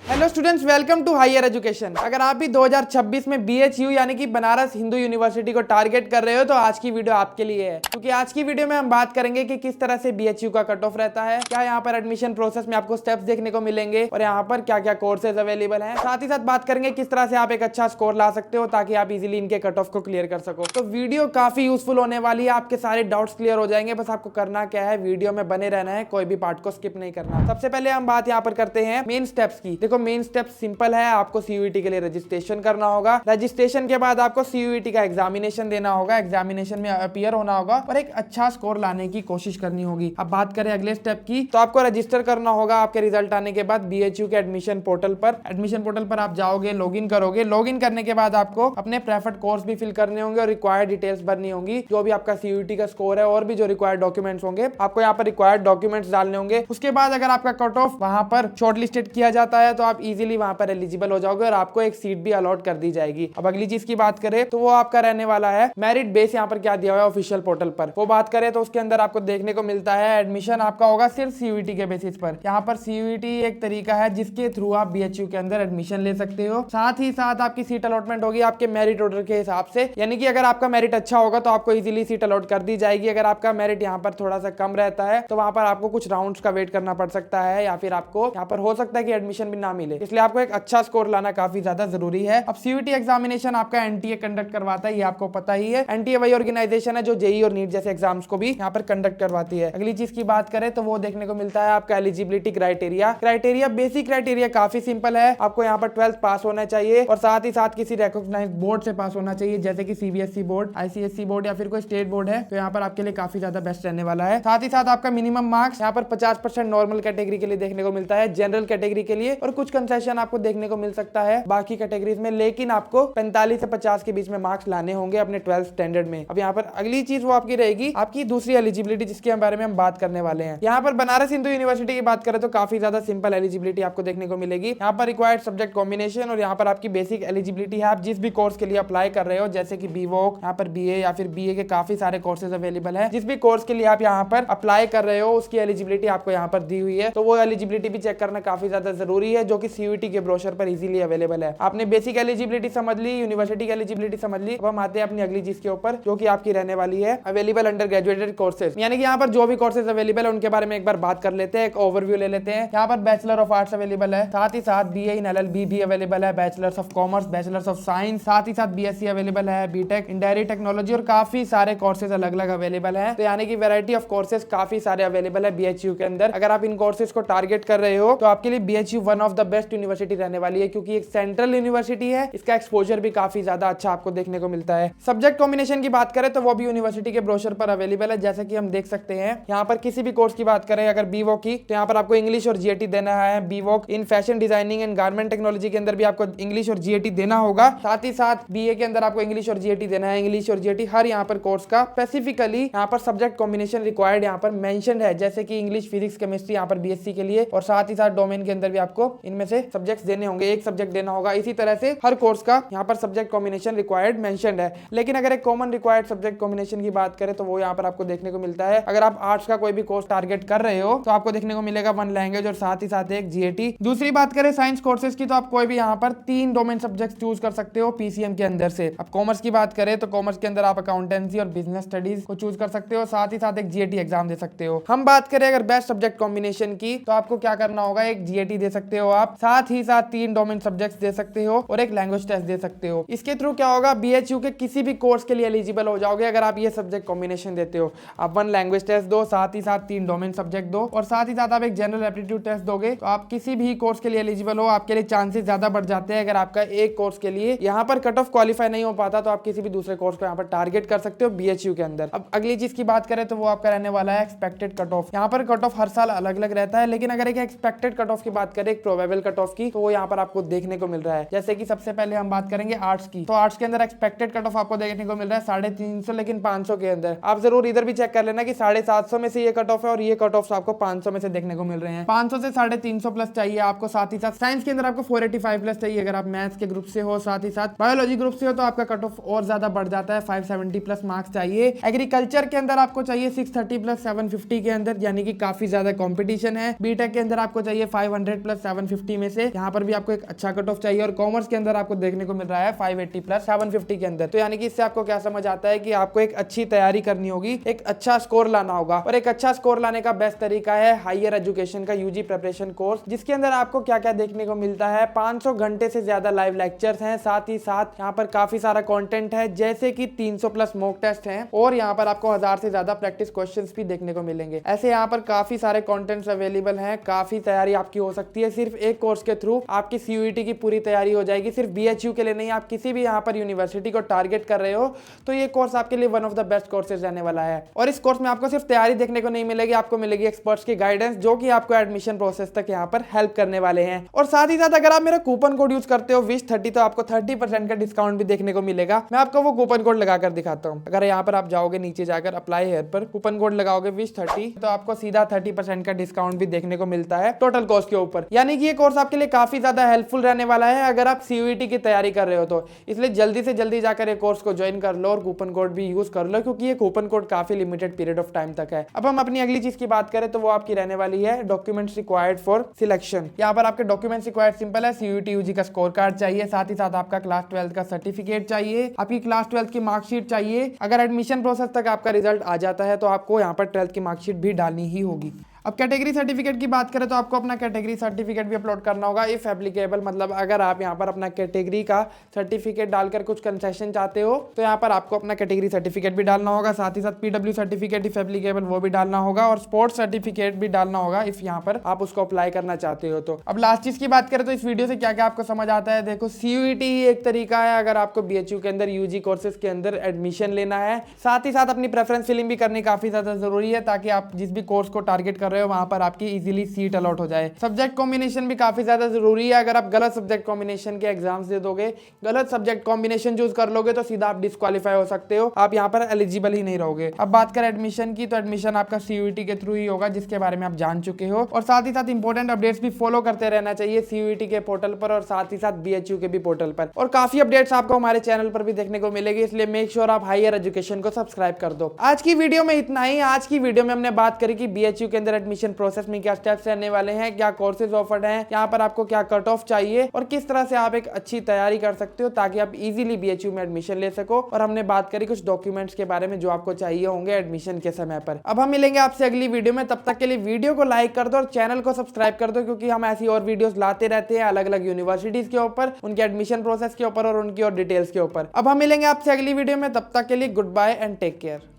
Hello students, welcome to higher education. अगर आप भी 2026 में BHU यानी कि बनारस हिंदू यूनिवर्सिटी को टारगेट कर रहे हो तो आज की वीडियो आपके लिए है, क्योंकि आज की वीडियो में हम बात करेंगे कि किस तरह से BHU का कट ऑफ रहता है, क्या यहाँ पर एडमिशन प्रोसेस में आपको स्टेप्स देखने को मिलेंगे और यहाँ पर क्या क्या कोर्सेज अवेलेबल हैं। साथ ही साथ बात करेंगे किस तरह से आप एक अच्छा स्कोर ला सकते हो ताकि आप इजिली इनके कट ऑफ को क्लियर कर सको। तो वीडियो काफी यूजफुल होने वाली है, आपके सारे डाउट्स क्लियर हो जाएंगे। बस आपको करना क्या है, वीडियो में बने रहना है, कोई भी पार्ट को स्किप नहीं करना। सबसे पहले हम बात यहाँ पर करते हैं मेन स्टेप्स की। देखो, मेन स्टेप सिंपल है, आपको CUET के लिए रजिस्ट्रेशन करना होगा। रजिस्ट्रेशन के बाद आपको CUET का एग्जामिनेशन देना होगा, एग्जामिनेशन में अपीयर होना होगा और एक अच्छा स्कोर लाने की कोशिश करनी होगी। अब बात करें अगले स्टेप की, तो आपको रजिस्टर करना होगा आपके रिजल्ट आने के बाद BHU के एडमिशन पोर्टल पर। एडमिशन पोर्टल पर आप जाओगे, लॉगिन करोगे। लॉगिन करने के बाद आपको अपने प्रेफर्ड कोर्स भी फिल करने होंगे और रिक्वायर्ड डिटेल्स भरनी होंगी, जो भी आपका CUET का स्कोर है और भी जो रिक्वायर्ड डॉक्यूमेंट्स होंगे आपको यहाँ पर रिक्वायर्ड डॉक्यूमेंट्स डालने होंगे। उसके बाद अगर आपका कट ऑफ वहां पर शॉर्टलिस्टेड किया जाता है तो आप इजीली वहां पर एलिजिबल हो जाओगे और आपको एक सीट भी अलॉट कर दी जाएगी। अब अगली चीज की बात करें तो वो आपका रहने वाला है मेरिट बेस। यहाँ पर क्या दिया हुआ है ऑफिशियल पोर्टल पर, वो बात करें तो उसके अंदर आपको देखने को मिलता है एडमिशन आपका होगा सिर्फ CUET के बेसिस पर। यहाँ पर CUET एक तरीका है जिसके थ्रू आप BHU के अंदर एडमिशन ले सकते हो। साथ ही साथ आपकी सीट अलॉटमेंट होगी आपके मेरिट ऑर्डर के हिसाब से, यानी कि अगर आपका मेरिट अच्छा होगा तो आपको इजीली सीट अलॉट कर दी जाएगी। अगर आपका मेरिट यहाँ पर थोड़ा सा कम रहता है तो वहां पर आपको कुछ राउंड्स का वेट करना पड़ सकता है, या फिर आपको यहाँ पर हो सकता है कि एडमिशन भी ना मिले। इसलिए आपको एक अच्छा स्कोर लाना काफी ज्यादा जरूरी है। अब CUET एग्जामिनेशन आपका NTA कंडक्ट करवाता है, ये आपको पता ही है। NTA वही ऑर्गेनाइजेशन है जो JEE और नीट जैसे एग्जाम्स को भी यहाँ पर कंडक्ट करवाती है। अगली चीज की बात करें तो वो देखने को मिलता है आपका एलिजिबिलिटी क्राइटेरिया। बेसिक क्राइटेरिया काफी सिंपल है, आपको यहाँ पर 12th पास होना चाहिए और साथ ही साथ किसी रिकॉग्नाइज्ड बोर्ड से पास होना चाहिए, जैसे कि CBSE बोर्ड, ICSE बोर्ड या फिर कोई स्टेट बोर्ड है, तो यहाँ पर आपके लिए काफी ज्यादा बेस्ट रहने वाला है। साथ ही साथ आपका मिनिमम मार्क्स यहाँ पर 50% नॉर्मल कैटेगरी के लिए देखने को मिलता है, जनरल कैटेगरी के लिए, और कुछ कंसेशन आपको देखने को मिल सकता है बाकी कैटेगरीज में, लेकिन आपको 45 से 50 के बीच में मार्क्स लाने होंगे अपने 12th स्टैंडर्ड में। अब यहाँ पर अगली चीज वो आपकी रहेगी आपकी दूसरी एलिजिबिलिटी, जिसके बारे में हम बात करने वाले हैं। यहाँ पर बनारस हिंदू यूनिवर्सिटी की बात करें तो काफी ज्यादा सिंपल एलिजिबिलिटी आपको देखने को मिलेगी। यहाँ पर रिक्वायर्ड सब्जेक्ट कॉम्बिनेशन और यहाँ पर आपकी बेसिक एलिजिबिलिटी है, आप जिस भी कोर्स के लिए अप्लाई कर रहे हो, जैसे कि BVoc, यहाँ पर BA या फिर BA के काफी सारे कोर्सेज अवेलेबल है। जिस भी कोर्स के लिए आप यहाँ पर अप्लाई कर रहे हो उसकी एलिजिबिलिटी आपको यहाँ पर दी हुई है, तो वो एलिजिबिलिटी भी चेक करना काफी ज्यादा जरूरी है, जो कि CUET के ब्रोशर पर इजीली अवेलेबल है। आपने बेसिक एलिजिबिलिटी समझ ली, यूनिवर्सिटी की एलिजिबिलिटी समझ ली। अब हम आते हैं अपनी अगली चीज के ऊपर, जो कि आपकी रहने वाली है अवेलेबल अंडर ग्रेजुएटेड कोर्सेज, यानी कि यहाँ पर जो भी कोर्सेज अवेलेबल है उनके बारे में एक बार बात कर लेते हैं, एक ओवरव्यू ले लेते हैं। यहाँ पर बैचलर ऑफ आर्ट्स अवेलेबल है, साथ ही साथ BA इन LLB भी अवेलेबल है, bachelors of commerce, bachelors of science, साथ ही साथ BSc अवेलेबल है, BTech इन डायरी टेक्नोलॉजी, और काफी सारे कोर्सेज अलग अलग अवेलेबल है। तो यानी कि वैरायटी ऑफ कोर्सेज काफी सारे अवेलेबल है BHU के अंदर। अगर आप इन कोर्सेज को टारगेट कर रहे हो तो आपके लिए BHU one of the best university रहने वाली है, क्योंकि एक सेंट्रल यूनिवर्सिटी है, इसका एक्सपोजर भी काफी ज्यादा अच्छा आपको देखने को मिलता है। सब्जेक्ट कॉम्बिनेशन की बात करें तो वो भी यूनिवर्सिटी के ब्रोशर पर अवेलेबल है, जैसे कि हम देख सकते हैं। यहाँ पर किसी भी कोर्स की बात करें अगर BVoc की, तो यहाँ पर आपको इंग्लिश और GAT देना है। BVoc in fashion designing and garment technology के अंदर भी आपको इंग्लिश और GAT देना होगा। साथ ही साथ BA के अंदर आपको इंग्लिश और GAT देना है। इंग्लिश और GAT हर यहाँ पर कोर्स का स्पेसिफिकली यहाँ पर सब्जेक्ट कॉम्बिनेशन रिक्वायर्ड यहाँ पर मेंशन्ड है, जैसे कि इंग्लिश, फिजिक्स, केमिस्ट्री यहाँ पर BSc के लिए, और साथ ही साथ डोमेन के अंदर भी आपको इनमें से सब्जेक्ट्स देने होंगे, एक सब्जेक्ट देना होगा। इसी तरह से हर कोर्स का यहाँ पर सब्जेक्ट कॉम्बिनेशन रिक्वायर्ड मेंशन्ड है। लेकिन अगर एक कॉमन रिक्वायर्ड सब्जेक्ट कॉम्बिनेशन की बात करें तो वो यहाँ पर आपको देखने को मिलता है। अगर आप आर्ट्स का कोई भी कोर्स टारगेट कर रहे हो तो आपको देखने को मिलेगा 1 लैंग्वेज और साथ ही साथ एक GAT। दूसरी बात करें साइंस कोर्सेज की, तो आप कोई भी यहाँ पर 3 डोमेन सब्जेक्ट चूज कर सकते हो PCM के अंदर से। अब कॉमर्स की बात करें तो कॉमर्स के अंदर आप अकाउंटेंसी और बिजनेस स्टडीज को चूज कर सकते हो, साथ ही साथ एक GAT एग्जाम दे सकते हो। हम बात करें अगर बेस्ट सब्जेक्ट कॉम्बिनेशन की, तो आपको क्या करना होगा, एक GAT दे सकते हो आप, साथ ही साथ 3 डोमेन सब्जेक्ट्स दे सकते हो और एक लैंग्वेज टेस्ट दे सकते हो। इसके थ्रू क्या होगा, BHU के किसी भी कोर्स के लिए एलिजिबल हो जाओगे अगर आप ये सब्जेक्ट कॉम्बिनेशन देते हो। आप 1 लैंग्वेज टेस्ट दो, साथ ही साथ 3 डोमेन सब्जेक्ट दो, और साथ ही साथ आप एक जनरल एप्टीट्यूड टेस्ट दोगे, तो आप किसी भी कोर्स के लिए एलिजिबल हो। आपके लिए चांसेस ज्यादा बढ़ जाते हैं। अगर आपका एक कोर्स के लिए यहाँ पर कट ऑफ क्वालिफाई नहीं हो पाता तो आप किसी भी दूसरे कोर्स को यहाँ पर टारगेट कर सकते हो BHU के अंदर। अब अगली चीज की बात करें तो वो आपका रहने वाला है एक्सपेक्टेड कट ऑफ। यहाँ पर कट ऑफ हर साल अलग अलग रहता है, लेकिन अगर एक एक्सपेक्टेड कट ऑफ की बात करें, एक प्रोबेबल कट ऑफ की, तो वो यहाँ पर आपको देखने को मिल रहा है। जैसे कि सबसे पहले हम बात करेंगे आर्ट्स की, तो आर्ट्स के अंदर एक्सपेक्टेड कट ऑफ आपको देखने को मिल रहा है 350, लेकिन 500 के अंदर। आप जरूर इधर भी चेक कर लेना कि 750 में से ये कट ऑफ है और ये कट ऑफ आपको 500 में से देखने को मिल रहे हैं। 500 से 350 प्लस चाहिए आपको। साथ ही साथ साइंस के अंदर आपको 485 प्लस चाहिए अगर आप मैथ्स के ग्रुप से हो, साथ ही साथ बायोलॉजी ग्रुप से हो तो आपका कट ऑफ और ज्यादा बढ़ जाता है, 570 प्लस मार्क्स चाहिए। एग्रीकल्चर के अंदर आपको चाहिए 630 प्लस 750 के अंदर, यानी कि काफी ज्यादा कंपटीशन है। बीटेक के अंदर आपको चाहिए 500 प्लस 750 750 में से यहाँ पर भी आपको एक अच्छा कट ऑफ चाहिए और कॉमर्स के अंदर आपको देखने को मिल रहा है 580 प्लस 750 के अंदर। तो यानी कि इससे आपको क्या समझ आता है कि आपको एक अच्छी तैयारी करनी होगी, एक अच्छा स्कोर लाना होगा। और एक अच्छा स्कोर लाने का बेस्ट तरीका है हायर एजुकेशन का यूजी प्रिपरेशन कोर्स, जिसके अंदर आपको क्या क्या देखने को मिलता है। 500 घंटे से ज्यादा लाइव लेक्चर्स हैं, साथ ही साथ यहाँ पर काफी सारा कंटेंट है, जैसे कि 300 प्लस मॉक टेस्ट हैं और यहाँ पर आपको 1000 से ज्यादा प्रैक्टिस क्वेश्चंस भी देखने को मिलेंगे। ऐसे यहाँ पर काफी सारे कंटेंट्स अवेलेबल हैं, काफी तैयारी आपकी हो सकती है। सिर्फ एक कोर्स के थ्रू आपकी सीयूईटी की पूरी तैयारी हो जाएगी। सिर्फ बीएचयू के लिए नहीं, आप किसी भी यहाँ पर यूनिवर्सिटी को टारगेट कर रहे हो तो ये कोर्स आपके लिए one of the best courses रहने वाला है। और इस कोर्स में आपको सिर्फ तैयारी देखने को नहीं मिलेगी, आपको मिलेगी एक्सपर्ट्स की गाइडेंस, जो कि आपको एडमिशन प्रोसेस तक यहाँ पर हेल्प करने वाले हैं। और साथ ही साथ अगर आप मेरा कूपन कोड यूज करते हो WISH30 तो आपको 30% का डिस्काउंट भी देखने को मिलेगा। मैं आपको वो कूपन कोड लगाकर दिखाता हूँ। अगर यहाँ पर आप जाओगे नीचे जाकर अप्लाई हेयर पर कूपन कोड लगाओगे WISH30 तो आपको सीधा 30% का डिस्काउंट भी देखने को मिलता है टोटल कॉस्ट के ऊपर। यानी कि ये कोर्स आपके लिए काफी ज्यादा हेल्पफुल रहने वाला है अगर आप सीयूईटी की तैयारी कर रहे हो तो। इसलिए जल्दी से जल्दी जाकर ये कोर्स को ज्वाइन कर लो और कूपन कोड भी यूज कर लो, क्योंकि ये कूपन कोड काफी लिमिटेड पीरियड ऑफ टाइम तक है। अब हम अपनी अगली चीज की बात करें तो वो आपकी रहने वाली है डॉक्यूमेंट्स रिक्वायर्ड फॉर सिलेक्शन। यहाँ पर आपके डॉक्यूमेंट्स रिक्वायर्ड सिंपल है, सीयूईटी यूजी का स्कोर कार्ड चाहिए, साथ ही साथ आपका क्लास 12 का सर्टिफिकेट चाहिए, आपकी क्लास 12 की मार्कशीट चाहिए। अगर एडमिशन प्रोसेस तक आपका रिजल्ट आ जाता है तो आपको यहाँ पर 12th की मार्कशीट भी डालनी ही होगी। अब कैटेगरी सर्टिफिकेट की बात करें तो आपको अपना कैटेगरी सर्टिफिकेट भी अपलोड करना होगा इफ एप्लीकेबल। मतलब अगर आप यहाँ पर अपना कैटेगरी का सर्टिफिकेट डालकर कुछ कंसेशन चाहते हो तो यहाँ पर आपको अपना कैटेगरी सर्टिफिकेट भी डालना होगा, साथ ही साथ पीडब्ल्यू सर्टिफिकेट इफ एप्लीकेबल वो भी डालना होगा और स्पोर्ट्स सर्टिफिकेट भी डालना होगा इफ यहाँ पर आप उसको अप्लाई करना चाहते हो तो। अब लास्ट चीज की बात करें तो इस वीडियो से क्या क्या आपको समझ आता है। देखो, सीयूईटी एक तरीका है अगर आपको बीएचयू के अंदर यूजी कोर्सेज के अंदर एडमिशन लेना है। साथ ही साथ अपनी प्रेफरेंस फिलिंग भी करनी काफी ज्यादा जरूरी है ताकि आप जिस भी कोर्स को टारगेट कर रहे हो वहां पर आपकी इजीली सीट अलॉट हो जाए। सब्जेक्ट कॉम्बिनेशन भी काफी ज्यादा जरूरी है। अगर आप गलत सब्जेक्ट कॉम्बिनेशन के एग्जाम्स दे दोगे, गलत सब्जेक्ट कॉम्बिनेशन चूज कर लोगे तो सीधा आप डिस्क्वालीफाई हो सकते हो, आप यहाँ पर एलिजिबल ही नहीं रहोगे। अब बात करें एडमिशन की तो एडमिशन आपका सीयूईटी के थ्रू ही होगा, जिसके बारे में आप जान चुके हो। और साथ ही साथ इंपॉर्टेंट अपडेट्स भी फॉलो करते रहना चाहिए सीयूईटी के पोर्टल पर और साथ ही साथ बीएचयू के भी पोर्टल पर। और काफी अपडेट्स आपको हमारे चैनल पर भी देखने को मिलेगी, इसलिए मेक श्योर आप हायर एजुकेशन को सब्सक्राइब कर दो। आज की वीडियो में इतना ही। आज की वीडियो में हमने बात करी कि बीएचयू के अंदर एडमिशन प्रोसेस में क्या स्टेप्स रहने वाले हैं, क्या कोर्सेज ऑफर्ड हैं, यहाँ पर आपको क्या कट ऑफ चाहिए और किस तरह से आप एक अच्छी तैयारी कर सकते हो ताकि आप इजीली बीएचयू में एडमिशन ले सको। और हमने बात करी कुछ डॉक्यूमेंट्स के बारे में जो आपको चाहिए होंगे एडमिशन के समय पर। अब हम मिलेंगे आपसे अगली वीडियो में, तब तक के लिए वीडियो को लाइक कर दो और चैनल को सब्सक्राइब कर दो, क्योंकि हम ऐसी और वीडियोस लाते रहते हैं अलग अलग यूनिवर्सिटीज के ऊपर, उनके एडमिशन प्रोसेस के ऊपर और उनकी और डिटेल्स के ऊपर। अब हम मिलेंगे आपसे अगली वीडियो में, तब तक के लिए goodbye and take care.